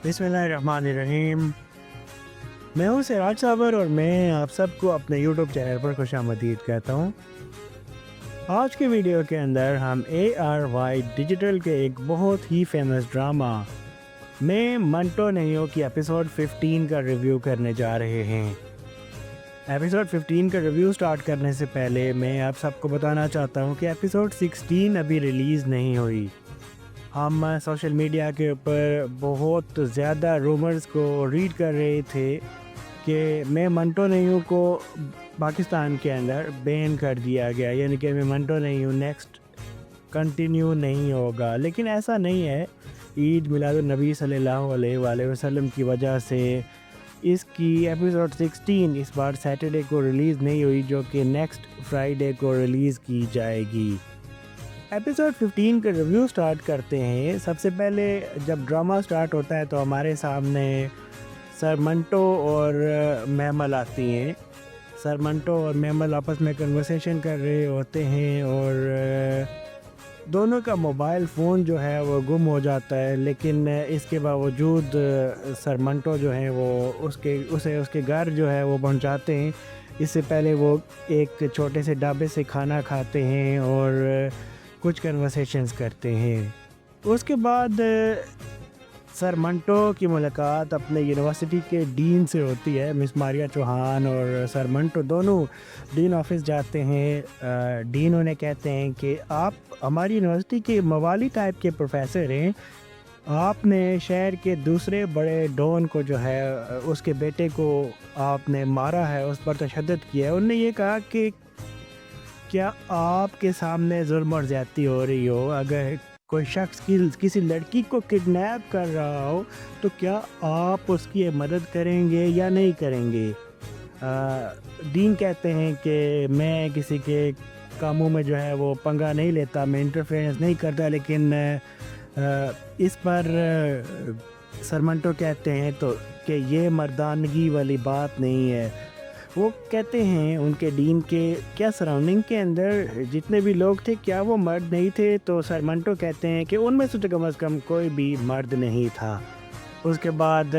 बिस्मिल्लाहिर्रहमानिर्रहीम। मैं हूँ सिराज साबर और मैं आप सबको अपने यूट्यूब चैनल पर खुशामदीद कहता हूँ। आज की वीडियो के अंदर हम ARY डिजिटल के एक बहुत ही फेमस ड्रामा मैं मंटो नहीं हूँ की एपिसोड 15 का रिव्यू करने जा रहे हैं। एपिसोड 15 का रिव्यू स्टार्ट करने से पहले मैं आप सबको बताना चाहता हूँ कि एपिसोड 16 अभी रिलीज़ नहीं हुई। हम सोशल मीडिया के ऊपर बहुत ज़्यादा रूमर्स को रीड कर रहे थे कि मैं मंटो नहीं हूँ को पाकिस्तान के अंदर बैन कर दिया गया, यानी कि मैं मंटो नहीं हूँ नेक्स्ट कंटिन्यू नहीं होगा, लेकिन ऐसा नहीं है। ईद मिलादुन्नबी सल्लल्लाहु अलैहि वसल्लम की वजह से इसकी एपिसोड 16 इस बार सैटरडे को रिलीज़ नहीं हुई, जो कि नेक्स्ट फ्राइडे को रिलीज़ की जाएगी। एपिसोड 15 का रिव्यू स्टार्ट करते हैं। सबसे पहले जब ड्रामा स्टार्ट होता है तो हमारे सामने सर मंटो और मैमल आती हैं। सर मंटो और मैमल आपस में कन्वर्सेशन कर रहे होते हैं और दोनों का मोबाइल फ़ोन जो है वो गुम हो जाता है, लेकिन इसके बावजूद सर मंटो जो है वो उसके घर जो है वो पहुंचाते हैं। इससे पहले वो एक छोटे से ढाबे से खाना खाते हैं और कुछ कन्वर्सेशंस करते हैं। उसके बाद सर मंटो की मुलाकात अपने यूनिवर्सिटी के डीन से होती है। मिस मारिया चौहान और सर मंटो दोनों डीन ऑफिस जाते हैं। डीन उन्हें कहते हैं कि आप हमारी यूनिवर्सिटी के मवाली टाइप के प्रोफेसर हैं, आपने शहर के दूसरे बड़े डॉन को जो है उसके बेटे को आपने मारा है, उस पर तशद्दुद किया है। उन्होंने ये कहा कि क्या आपके सामने जुल्म और ज़्यादती हो रही हो, अगर कोई शख्स किसी लड़की को किडनैप कर रहा हो तो क्या आप उसकी मदद करेंगे या नहीं करेंगे। डीन कहते हैं कि मैं किसी के कामों में जो है वो पंगा नहीं लेता, मैं इंटरफेरेंस नहीं करता, लेकिन इस पर सर मंटो कहते हैं तो कि ये मर्दानगी वाली बात नहीं है। वो कहते हैं उनके डीन के क्या सराउंडिंग के अंदर जितने भी लोग थे क्या वो मर्द नहीं थे, तो सर मंटो कहते हैं कि उनमें से कम से कम कोई भी मर्द नहीं था। उसके बाद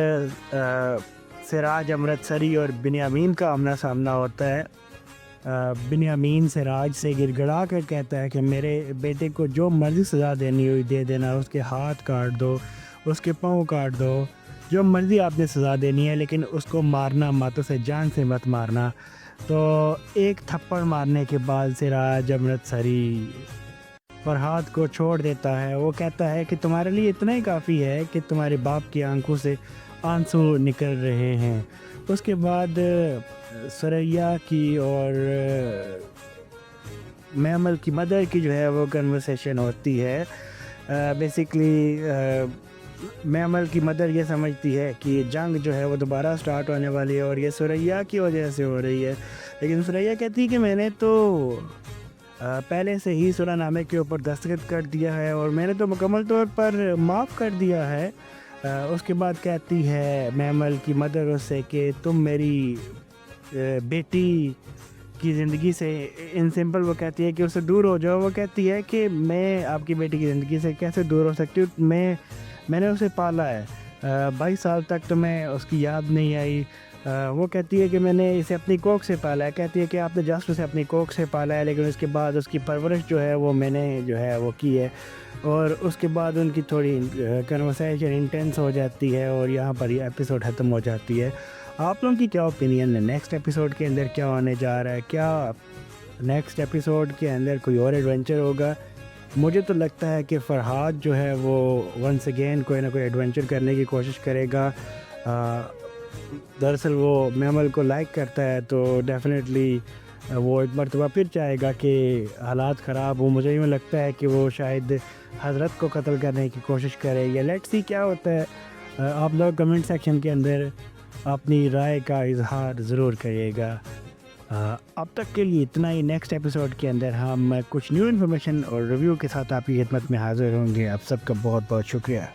सिराज अमृतसरी और बिन्यामीन का आमना सामना होता है। बिन्यामीन सिराज से गिड़गिड़ा कर कहता है कि मेरे बेटे को जो मर्जी सज़ा देनी हुई दे देना, उसके हाथ काट दो, उसके पाँव काट दो, जो मर्ज़ी आपने सज़ा देनी है, लेकिन उसको मारना मत, उसे जान से मत मारना। तो एक थप्पड़ मारने के बाद सिराज अमृतसरी फरहाद को छोड़ देता है। वो कहता है कि तुम्हारे लिए इतना ही काफ़ी है कि तुम्हारे बाप की आंखों से आंसू निकल रहे हैं। उसके बाद सुरैया की और मैमल की मदर की जो है वो कन्वर्सेशन होती है। बेसिकली मैमल की मदर ये समझती है कि जंग जो है वो दोबारा स्टार्ट होने वाली है और ये सुरैया की वजह से हो रही है, लेकिन सुरैया कहती है कि मैंने तो पहले से ही सुलहनामे के ऊपर दस्तखत कर दिया है और मैंने तो मुकम्मल तौर पर माफ़ कर दिया है। उसके बाद कहती है मैमल की मदर उससे कि तुम मेरी बेटी की ज़िंदगी से इन सिंपल, वो कहती है कि उससे दूर हो जाओ। वो कहती है कि मैं आपकी बेटी की ज़िंदगी से कैसे दूर हो सकती हूँ, मैंने उसे पाला है, 22 साल तक तो मैं उसकी याद नहीं आई। वो कहती है कि मैंने इसे अपनी कोख से पाला है। कहती है कि आपने जस्ट उसे अपनी कोख से पाला है, लेकिन उसके बाद उसकी परवरिश जो है वो मैंने जो है वो की है। और उसके बाद उनकी थोड़ी कन्वर्सेशन इंटेंस हो जाती है और यहाँ पर ये एपिसोड ख़त्म हो जाती है। आप लोगों की क्या ओपिनियन है, नेक्स्ट एपिसोड के अंदर क्या होने जा रहा है? क्या नेक्स्ट एपिसोड के अंदर कोई और एडवेंचर होगा? मुझे तो लगता है कि फरहाद जो है वो वंस अगेन कोई ना कोई एडवेंचर करने की कोशिश करेगा। दरअसल वो मैमल को लाइक करता है तो डेफिनेटली वो एक मरतबा फिर चाहेगा कि हालात ख़राब हो। मुझे यूँ लगता है कि वो शायद हज़रत को कत्ल करने की कोशिश करे, या लेट्स सी क्या होता है। आप लोग कमेंट सेक्शन के अंदर अपनी राय का इजहार ज़रूर करिएगा। अब तक के लिए इतना ही। नेक्स्ट एपिसोड के अंदर हम कुछ न्यू इन्फॉर्मेशन और रिव्यू के साथ आपकी खिदमत में हाज़िर होंगे। आप सबका बहुत बहुत शुक्रिया।